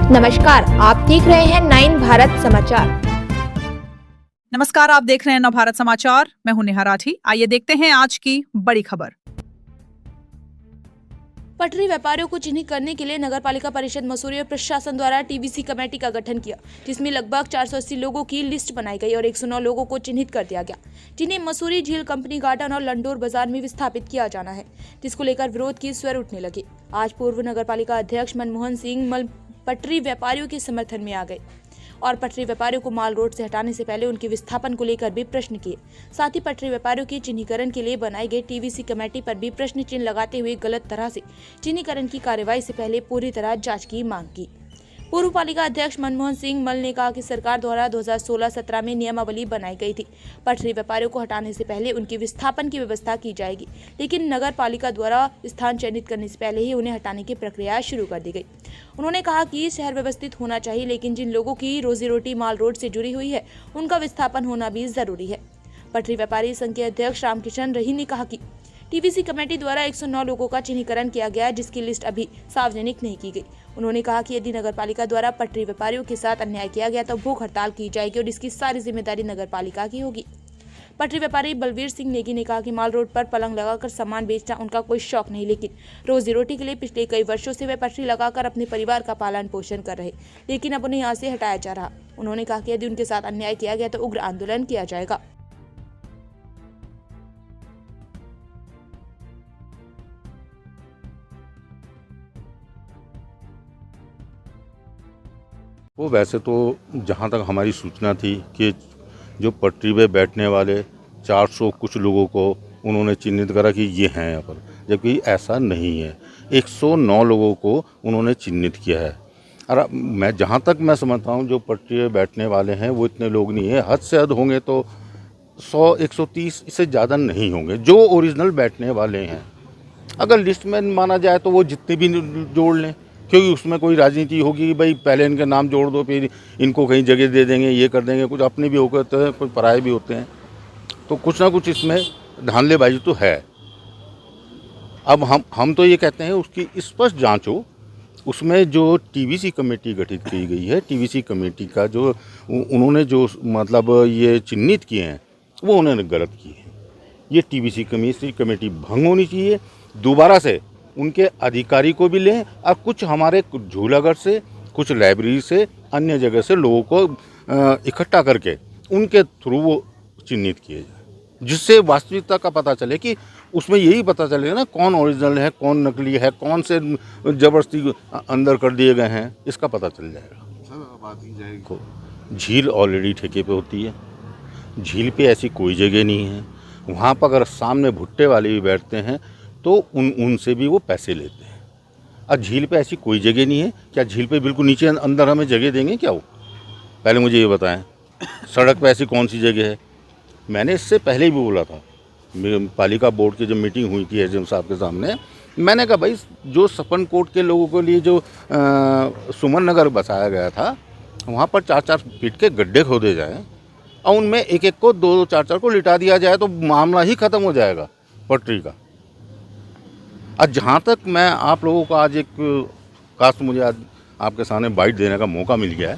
नमस्कार, आप देख रहे हैं 9 भारत समाचार। नमस्कार, आप देख रहे हैं नव भारत समाचार। मैं हूं नेहा राठी। आइए देखते हैं आज की बड़ी खबर। पटरी व्यापारियों को चिन्हित करने के लिए नगर पालिका परिषद मसूरी और प्रशासन द्वारा टीवीसी कमेटी का गठन किया, जिसमें लगभग 480 लोगों की लिस्ट बनाई गई और 109 लोगों को चिन्हित कर दिया गया, जिन्हें मसूरी झील कंपनी गार्डन और लंडोर बाजार में विस्थापित किया जाना है, जिसको लेकर विरोध की स्वर उठने लगे। आज पूर्व नगर पालिका अध्यक्ष मनमोहन सिंह मल पटरी व्यापारियों के समर्थन में आ गए और पटरी व्यापारियों को माल रोड से हटाने से पहले उनके विस्थापन को लेकर भी प्रश्न किए। साथ ही पटरी व्यापारियों के चिन्हीकरण के लिए बनाई गई टीवीसी कमेटी पर भी प्रश्न चिन्ह लगाते हुए गलत तरह से चिन्हीकरण की कार्रवाई से पहले पूरी तरह जांच की मांग की। पूर्व पालिका अध्यक्ष मनमोहन सिंह मल ने कहा कि सरकार द्वारा 2016-17 में नियमावली बनाई गई थी, पटरी व्यापारियों को हटाने से पहले उनके विस्थापन की व्यवस्था की जाएगी, लेकिन नगर पालिका द्वारा स्थान चयनित करने से पहले ही उन्हें हटाने की प्रक्रिया शुरू कर दी गई। उन्होंने कहा कि शहर व्यवस्थित होना चाहिए, लेकिन जिन लोगों की रोजी रोटी माल रोड से जुड़ी हुई है उनका विस्थापन होना भी जरूरी है। पटरी व्यापारी संघ के अध्यक्ष रामकिशन रही ने कहा कि टीवीसी कमेटी द्वारा 109 लोगों का चिन्हीकरण किया गया, जिसकी लिस्ट अभी सार्वजनिक नहीं की गई। उन्होंने कहा कि यदि नगर पालिका द्वारा पटरी व्यापारियों के साथ अन्याय किया गया तो भूख हड़ताल की जाएगी और इसकी सारी जिम्मेदारी नगर पालिका की होगी। पटरी व्यापारी बलवीर सिंह नेगी ने कहा कि माल रोड पर पलंग लगाकर सामान बेचना उनका कोई शौक नहीं, लेकिन रोजी रोटी के लिए पिछले कई वर्षों से वे पटरी लगाकर अपने परिवार का पालन पोषण कर रहे, लेकिन अब उन्हें यहाँ से हटाया जा रहा। उन्होंने कहा कि यदि उनके साथ अन्याय किया गया तो उग्र आंदोलन किया जाएगा। वो वैसे तो जहाँ तक हमारी सूचना थी कि जो पटरी पे बैठने वाले 400 कुछ लोगों को उन्होंने चिन्हित करा कि ये हैं यहाँ पर, जबकि ऐसा नहीं है। 109 लोगों को उन्होंने चिन्हित किया है। और मैं जहाँ तक मैं समझता हूँ जो पटरी पे बैठने वाले हैं वो इतने लोग नहीं है, हद से हद होंगे तो 100-130, इससे ज़्यादा नहीं होंगे जो ओरिजिनल बैठने वाले हैं। अगर लिस्ट में माना जाए तो वो जितने भी जोड़ लें, क्योंकि उसमें कोई राजनीति होगी कि भाई पहले इनके नाम जोड़ दो फिर इनको कहीं जगह दे देंगे, ये कर देंगे। कुछ अपने भी होते हैं, कुछ पराये भी होते हैं, तो कुछ ना कुछ इसमें धांधलेबाजी तो है। अब हम तो ये कहते हैं उसकी स्पष्ट जांच हो। उसमें जो टीवीसी कमेटी गठित की गई है, टीवीसी कमेटी का जो उन्होंने जो मतलब ये चिन्हित किए हैं वो उन्होंने गलत किए हैं। ये टीवीसी कमेटी भंग होनी चाहिए। दोबारा से उनके अधिकारी को भी लें और कुछ हमारे झूलाघर से, कुछ लाइब्रेरी से, अन्य जगह से लोगों को इकट्ठा करके उनके थ्रू वो चिन्हित किए जाए, जिससे वास्तविकता का पता चले कि उसमें यही पता चलेगा ना कौन ओरिजिनल है, कौन नकली है, कौन से ज़बरदस्ती अंदर कर दिए गए हैं, इसका पता चल जाएगा। झील ऑलरेडी ठेके पे होती है, झील पे ऐसी कोई जगह नहीं है। वहाँ पर अगर सामने भुट्टे वाले भी बैठते हैं तो उनसे भी वो पैसे लेते हैं। अब झील पे ऐसी कोई जगह नहीं है। क्या झील पे बिल्कुल नीचे अंदर हमें जगह देंगे क्या? वो पहले मुझे ये बताएं, सड़क पे ऐसी कौन सी जगह है? मैंने इससे पहले भी बोला था, पालिका बोर्ड की जब मीटिंग हुई थी एसडीएम साहब के सामने, मैंने कहा भाई जो सपन कोट के लोगों के लिए जो सुमन नगर बसाया गया था वहाँ पर 4-4 फीट के गड्ढे खोदे जाएँ और उनमें एक एक को 2-2, 4-4 को लिटा दिया जाए तो मामला ही ख़त्म हो जाएगा पटरी का। आज जहाँ तक मैं आप लोगों को आज एक काश मुझे आज आपके सामने बाइट देने का मौका मिल गया है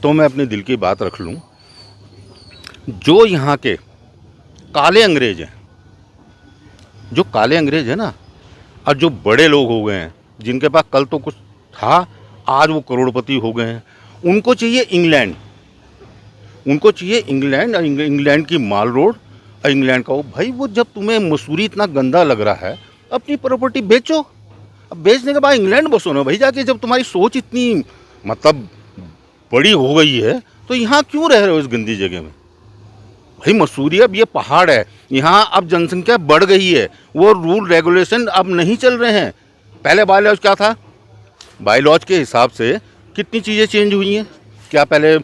तो मैं अपने दिल की बात रख लूँ। जो यहाँ के काले अंग्रेज हैं, जो काले अंग्रेज हैं ना, और जो बड़े लोग हो गए हैं जिनके पास कल तो कुछ था आज वो करोड़पति हो गए हैं, उनको चाहिए इंग्लैंड, उनको चाहिए इंग्लैंड और इंग्लैंड की माल रोड और इंग्लैंड का वो। भाई वो जब तुम्हें मसूरी इतना गंदा लग रहा है अपनी प्रॉपर्टी बेचो। अब बेचने के बाद इंग्लैंड बसो ना भाई जाके। जब तुम्हारी सोच इतनी मतलब बड़ी हो गई है तो यहाँ क्यों रह रहे हो इस गंदी जगह में? भाई मसूरी अब ये पहाड़ है, यहाँ अब जनसंख्या बढ़ गई है, वो रूल रेगुलेशन अब नहीं चल रहे हैं। पहले बाय लॉज क्या था? बाय लॉज के हिसाब से कितनी चीज़ें चेंज हुई हैं। क्या पहले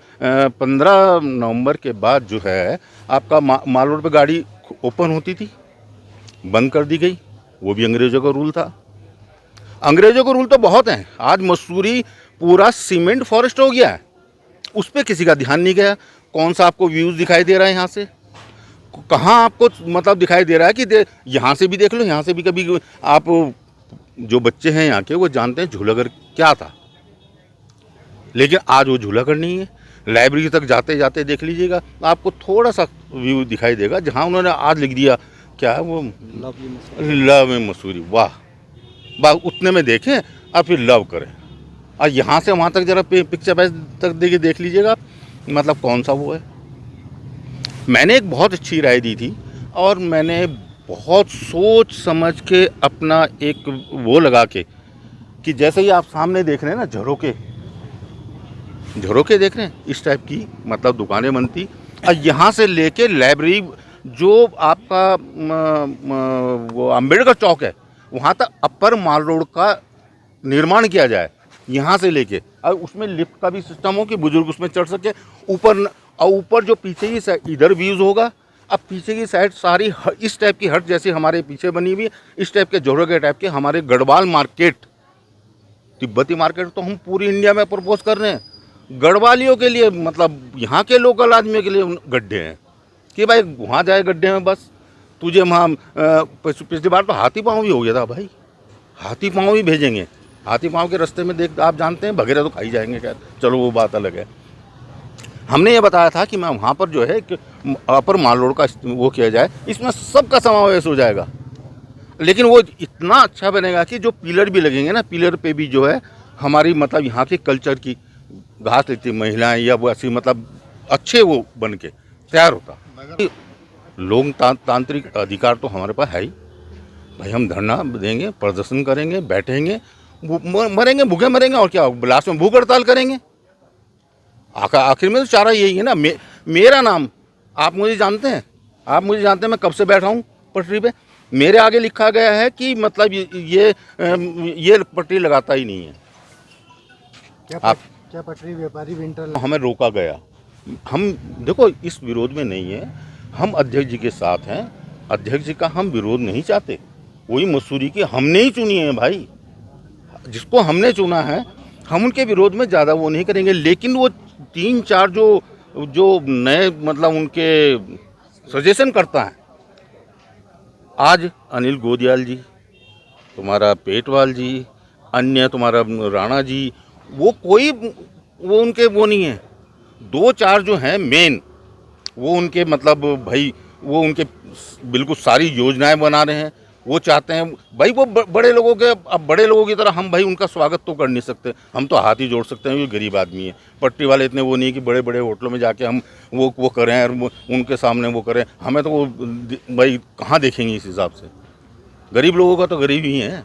15 नवंबर के बाद जो है आपका माल रोड पर गाड़ी ओपन होती थी, बंद कर दी गई। वो भी अंग्रेज़ों का रूल था। अंग्रेज़ों का रूल तो बहुत हैं। आज मसूरी पूरा सीमेंट फॉरेस्ट हो गया है, उस पर किसी का ध्यान नहीं गया। कौन सा आपको व्यूज़ दिखाई दे रहा है यहाँ से? कहाँ आपको मतलब दिखाई दे रहा है कि यहाँ से भी देख लो, यहाँ से भी कभी आप जो बच्चे हैं यहाँ के वो जानते हैं झूलाघर क्या था। लेकिन आज वो झूलाघर नहीं है। लाइब्रेरी तक जाते जाते देख लीजिएगा, आपको थोड़ा सा व्यू दिखाई देगा जहाँ उन्होंने आज लिख दिया क्या है वो, लव में मसूरी। वाह वाह, उतने में देखें और फिर लव करें। और यहाँ से वहाँ तक जरा पिक्चर पैच तक देख लीजिएगा, मतलब कौन सा वो है। मैंने एक बहुत अच्छी राय दी थी और मैंने बहुत सोच समझ के अपना एक वो लगा के कि जैसे ही आप सामने देख रहे हैं ना, झरोके देख रहे हैं, इस टाइप की मतलब दुकानें बनती। और यहाँ से लेके लाइब्रेरी जो आपका वो अम्बेडकर चौक है वहाँ तक अपर माल रोड का निर्माण किया जाए, यहाँ से लेके। और उसमें लिफ्ट का भी सिस्टम हो कि बुजुर्ग उसमें चढ़ सके। ऊपर जो पीछे की साइड इधर व्यूज़ होगा, अब पीछे की साइड सारी इस टाइप की हट जैसे हमारे पीछे बनी हुई है, इस टाइप के झरोके टाइप के हमारे गढ़वाल मार्केट, तिब्बती मार्केट तो हम पूरी इंडिया में प्रपोज कर रहे हैं। गढ़वालियों के लिए मतलब यहाँ के लोकल आदमियों के लिए गड्ढे हैं कि भाई वहाँ जाए गड्ढे में बस। तुझे वहाँ पिछली बार तो हाथी पाँव भी हो गया था भाई, हाथी पाँव भी भेजेंगे। हाथी पाँव के रास्ते में देख आप जानते हैं भगेरा तो खाई जाएंगे शायद, चलो वो बात अलग है। हमने ये बताया था कि मैं वहाँ पर जो है कि अपर माल रोड का वो किया जाए, इसमें सबका समावेश हो जाएगा। लेकिन वो इतना अच्छा बनेगा कि जो पिलर भी लगेंगे ना, पिलर पे भी जो है हमारी मतलब यहाँ के कल्चर की घास लेती महिलाएं या वो ऐसी मतलब अच्छे वो बन के तैयार होता। लोकतांत्रिक अधिकार तो हमारे पास है ही भाई। हम धरना देंगे, प्रदर्शन करेंगे, बैठेंगे, मरेंगे भूखे मरेंगे और क्या, लास्ट में भूख हड़ताल करेंगे। आखिर में तो चारा यही है ना। मेरा नाम आप मुझे जानते हैं, मैं कब से बैठा हूँ पटरी पे। मेरे आगे लिखा गया है कि मतलब ये पटरी लगाता ही नहीं है। क्या पटरी व्यापारी विंटर हमें रोका गया। हम देखो इस विरोध में नहीं है, हम अध्यक्ष जी के साथ हैं। अध्यक्ष जी का हम विरोध नहीं चाहते। वही मसूरी की हमने ही चुनी है भाई, जिसको हमने चुना है हम उनके विरोध में ज़्यादा वो नहीं करेंगे। लेकिन वो 3-4 जो नए मतलब उनके सजेशन करता है, आज अनिल गोदियाल जी, तुम्हारा पेटवाल जी, अन्य तुम्हारा राणा जी, वो उनके वो नहीं है। 2-4 जो हैं मेन, वो उनके मतलब भाई वो उनके बिल्कुल सारी योजनाएं बना रहे हैं। वो चाहते हैं भाई वो बड़े लोगों के, अब बड़े लोगों की तरह हम भाई उनका स्वागत तो कर नहीं सकते। हम तो हाथ ही जोड़ सकते हैं, ये गरीब आदमी है। पट्टी वाले इतने वो नहीं कि बड़े बड़े होटलों में जाके हम वो करें और उनके सामने वो करें। हमें तो वो भाई कहाँ देखेंगे इस हिसाब से। गरीब लोगों का तो गरीब ही है।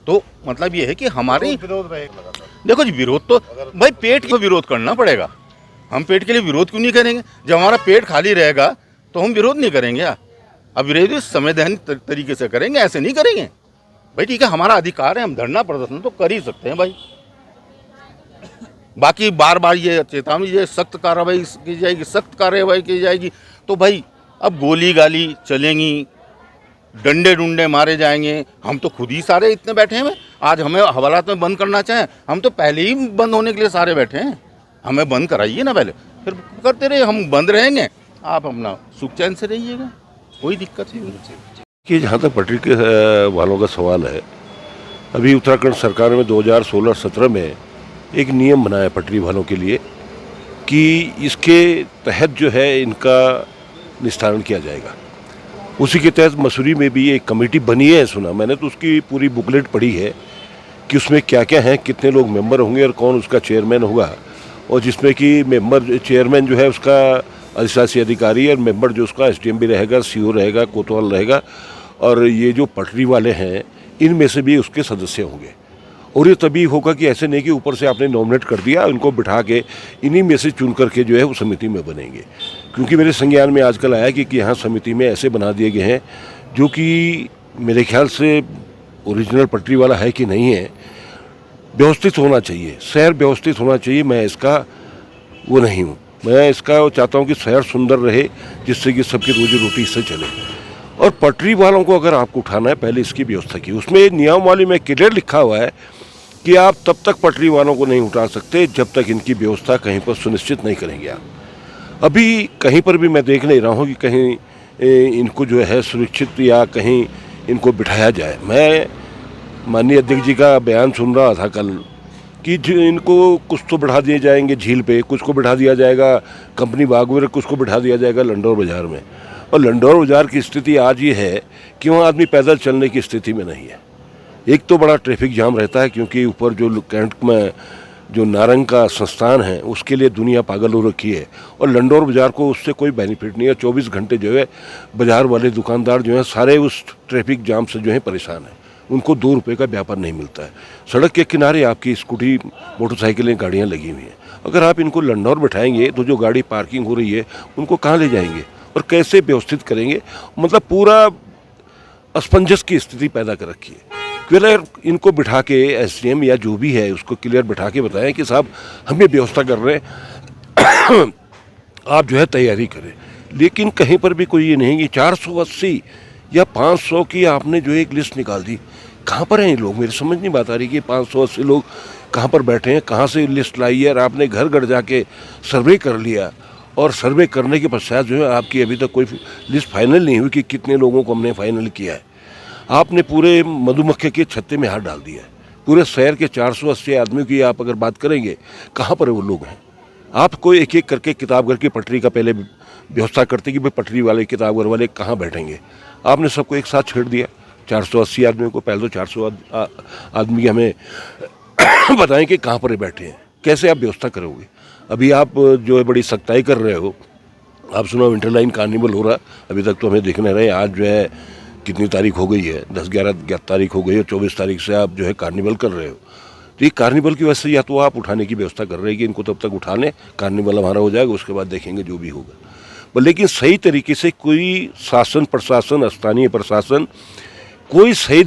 तो मतलब ये है कि हमारे देखो जी, विरोध तो भाई पेट का विरोध करना पड़ेगा। हम पेट के लिए विरोध क्यों नहीं करेंगे? जब हमारा पेट खाली रहेगा तो हम विरोध नहीं करेंगे। अब विरोध संवैधानिक तरीके से करेंगे, ऐसे नहीं करेंगे भाई। ठीक है, हमारा अधिकार है, हम धरना प्रदर्शन तो कर ही सकते हैं भाई। बाकी बार बार ये चेतावनी, ये सख्त कार्रवाई की जाएगी, सख्त कार्रवाई की जाएगी। तो भाई अब गोली गाली चलेंगी, डंडे डुंडे मारे जाएंगे। हम तो खुद ही सारे इतने बैठे हैं। आज हमें हवालात में बंद करना चाहें, हम तो पहले ही बंद होने के लिए सारे बैठे हैं। हमें बंद कराइए ना पहले, फिर करते रहे। हम बंद रहेंगे, आप अपना सुख चैन से रहिएगा, कोई दिक्कत नहीं होनी। कि जहाँ तक पटरी के वालों का सवाल है, अभी उत्तराखंड सरकार में 2016-17 में एक नियम बनाया पटरी वालों के लिए कि इसके तहत जो है इनका निस्तारण किया जाएगा। उसी के तहत मसूरी में भी एक कमेटी बनी है, सुना मैंने, तो उसकी पूरी बुकलेट पढ़ी है कि उसमें क्या क्या है, कितने लोग मेंबर होंगे और कौन उसका चेयरमैन होगा। और जिसमें कि मेंबर चेयरमैन जो है उसका अधिशासी अधिकारी और मेंबर जो उसका SDM भी रहेगा, CO रहेगा, कोतवाल रहेगा। और ये जो पटरी वाले हैं इनमें से भी उसके सदस्य होंगे। और ये तभी होगा कि ऐसे नहीं कि ऊपर से आपने नॉमिनेट कर दिया, उनको बिठा के इन्हीं में से चुन करके जो है वो समिति में बनेंगे। क्योंकि मेरे संज्ञान में आजकल आया कि यहाँ समिति में ऐसे बना दिए गए हैं जो कि मेरे ख्याल से ओरिजिनल पटरी वाला है कि नहीं है। व्यवस्थित होना चाहिए, शहर व्यवस्थित होना चाहिए। मैं इसका वो नहीं हूँ, मैं इसका चाहता हूँ कि शहर सुंदर रहे, जिससे कि सबकी रोजी रोटी इससे चले। और पटरी वालों को अगर आपको उठाना है, पहले इसकी व्यवस्था की। उसमें नियमावली में क्लियर लिखा हुआ है कि आप तब तक पटरी वालों को नहीं उठा सकते जब तक इनकी व्यवस्था कहीं पर सुनिश्चित नहीं करेंगे आप। अभी कहीं पर भी मैं देख नहीं रहा हूँ कि कहीं इनको जो है सुरक्षित या कहीं इनको बिठाया जाए। मैं माननीय अध्यक्ष जी का बयान सुन रहा था कल कि इनको कुछ तो बिठा दिए जाएंगे झील पे, कुछ को बिठा दिया जाएगा कंपनी बाग में, कुछ को बिठा दिया जाएगा लंडौर बाज़ार में। और लंडौर बाज़ार की स्थिति आज ये है कि वहाँ आदमी पैदल चलने की स्थिति में नहीं है। एक तो बड़ा ट्रैफिक जाम रहता है, क्योंकि ऊपर जो कैंट में जो नारंग का संस्थान है उसके लिए दुनिया पागल हो रखी है, और लंडौर बाज़ार को उससे कोई बेनिफिट नहीं है। 24 घंटे जो है बाज़ार वाले दुकानदार जो हैं सारे उस ट्रैफिक जाम से जो है परेशान हैं। उनको 2 रुपये का व्यापार नहीं मिलता है। सड़क के किनारे आपकी स्कूटी, मोटरसाइकिलें, गाड़ियाँ लगी हुई हैं। अगर आप इनको लंडौर बिठाएंगे तो जो गाड़ी पार्किंग हो रही है उनको कहाँ ले जाएंगे और कैसे व्यवस्थित करेंगे? मतलब पूरा असमंजस की स्थिति पैदा कर रखी है। क्लियर इनको बिठा के एसडीएम या जो भी है उसको क्लियर बिठा के बताएं कि साहब हम ये व्यवस्था कर रहे हैं, आप जो है तैयारी करें। लेकिन कहीं पर भी कोई ये नहीं कि 480 या 500 की आपने जो एक लिस्ट निकाल दी। कहाँ पर हैं ये लोग? मेरी समझ नहीं बात आ रही कि 580 लोग कहाँ पर बैठे हैं, कहाँ से लिस्ट लाई है। और आपने घर घर जाके सर्वे कर लिया, और सर्वे करने के पश्चात जो है आपकी अभी तक कोई लिस्ट फाइनल नहीं हुई कि कितने लोगों को हमने फाइनल किया है। आपने पूरे मधुमक्खी के छत्ते में हाथ डाल दिया है। पूरे शहर के 480 आदमियों की आप अगर बात करेंगे, कहाँ पर वो लोग हैं? आप कोई एक एक करके किताबघर की पटरी का पहले व्यवस्था करते कि भाई पटरी वाले किताबघर वाले कहाँ बैठेंगे। आपने सबको एक साथ छेड़ दिया, 480 आदमियों को। पहले तो 400 आदमी हमें बताएं कि कहाँ पर बैठे हैं, कैसे आप व्यवस्था करोगे? अभी आप जो है बड़ी सख्ताई कर रहे हो। आप सुनो इंटरलाइन कार्निवल हो रहा, अभी तक तो हमें देखने रहे। आज जो है कितनी तारीख हो गई है? 10-11 तारीख हो गई है। 24 तारीख से आप जो है कार्निवल कर रहे हो। तो ये कार्निवल की वजह से या तो आप उठाने की व्यवस्था कर रहे हैं कि इनको तब तक उठा लें, कार्निवल हमारा हो जाएगा, उसके बाद देखेंगे जो भी होगा। पर लेकिन सही तरीके से कोई शासन, प्रशासन, स्थानीय प्रशासन कोई सही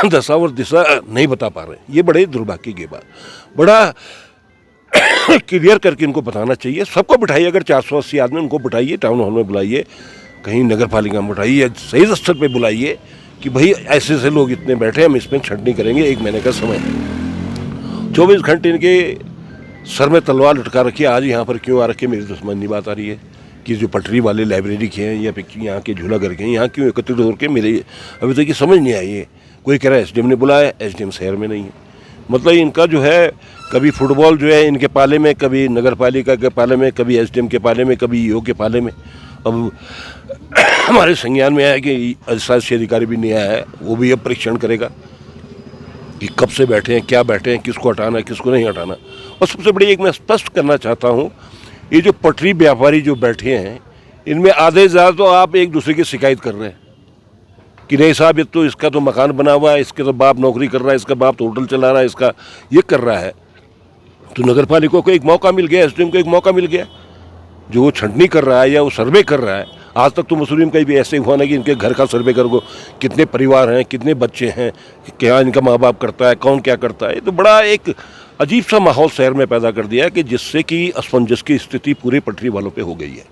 दशा और दिशा नहीं बता पा रहे। ये बड़े दुर्भाग्य की बात, बड़ा क्लियर करके इनको बताना चाहिए। सबको बिठाइए, अगर 480 आदमी उनको बिठाइए, टाउन हॉल में बुलाइए, कहीं नगर पालिका में बिठाइए, सही स्तर पे बुलाइए कि भाई ऐसे ऐसे लोग इतने बैठे, हम इसमें छंटनी करेंगे, 1 महीने का समय है। 24 घंटे इनके सर में तलवार लटका रखी है। आज यहाँ पर क्यों आ रखे, मेरी तो समझ नहीं बात आ रही है कि जो पटरी वाले लाइब्रेरी के हैं या यहाँ के झूला घर के हैं, यहाँ क्यों एकत्रित होकर मेरे अभी तक ये समझ नहीं आई है। कोई कह रहा है एसडीएम ने बुलाया, एसडीएम शहर में नहीं है। मतलब इनका जो है कभी फुटबॉल जो है इनके पाले में, कभी नगर पालिका के पाले में, कभी एसडीएम के पाले में, कभी ईओ के पाले में। अब हमारे संज्ञान में आया कि शासकीय अधिकारी भी नहीं आया है, वो भी अब परीक्षण करेगा कि कब से बैठे हैं, क्या बैठे हैं, किसको हटाना है, किसको नहीं हटाना। और सबसे बड़ी एक मैं स्पष्ट करना चाहता हूँ, ये जो पटरी व्यापारी जो बैठे हैं, इनमें आधे ज़्यादा तो आप एक दूसरे की शिकायत कर रहे हैं कि नहीं साहब, ये तो इसका तो मकान बना हुआ है, इसके तो बाप नौकरी कर रहा है, इसका बाप तो होटल चला रहा है, इसका ये कर रहा है। तो नगर पालिका को एक मौका मिल गया, एसडीएम को एक मौका मिल गया, जो वो छंटनी कर रहा है या वो सर्वे कर रहा है। आज तक तो मसूरी में कहीं भी ऐसे हुआ ना कि इनके घर का सर्वे करो, कितने परिवार हैं, कितने बच्चे हैं, क्या इनका माँ बाप करता है, कौन क्या करता है। तो बड़ा एक अजीब सा माहौल शहर में पैदा कर दिया है कि जिससे कि असमंजस की स्थिति पूरे पटरी वालों पे हो गई है।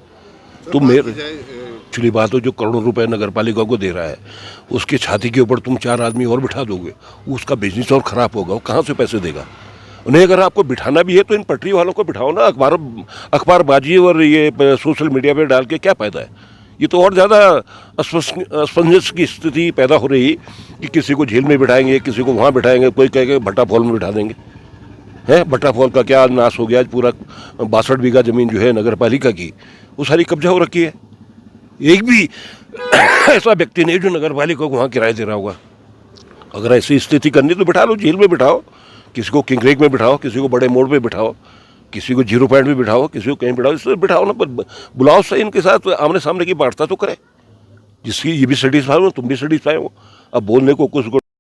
तो मेरे एक्चुअली बात हो, जो करोड़ों रुपए नगर पालिका को दे रहा है, उसके छाती के ऊपर तुम 4 आदमी और बिठा दोगे, उसका बिजनेस और ख़राब होगा। वो कहाँ से पैसे देगा? उन्हें अगर आपको बिठाना भी है तो इन पटरी वालों को बिठाओ ना। अखबारबाजी और ये सोशल मीडिया पे डाल के क्या फ़ायदा है? ये तो और ज़्यादा असमंजस की स्थिति पैदा हो रही कि किसी को झील में बिठाएंगे, किसी को वहाँ बिठाएंगे, कोई कहेगा भट्टा फॉल में बिठा देंगे। है भट्टा फॉल का क्या नाश हो गया? आज पूरा 62 बीघा ज़मीन जो है नगर पालिका की, वो सारी कब्जा हो रखी है। एक भी ऐसा व्यक्ति नहीं जो नगर पालिका को वहाँ किराया दे रहा होगा। अगर ऐसी स्थिति करनी तो बिठा लो, झील में बिठाओ, किसी को किंगरेक में बिठाओ, किसी को बड़े मोड़ पे बिठाओ, किसी को 0 पॉइंट में बिठाओ, किसी को कहीं बिठाओ, इससे बिठाओ ना। पर बुलाओ से इनके साथ आमने सामने की वार्ता तो करें, जिसकी ये भी सेटिस्फाई हो, तुम भी सेटिस्फाई हो। अब बोलने को कुछ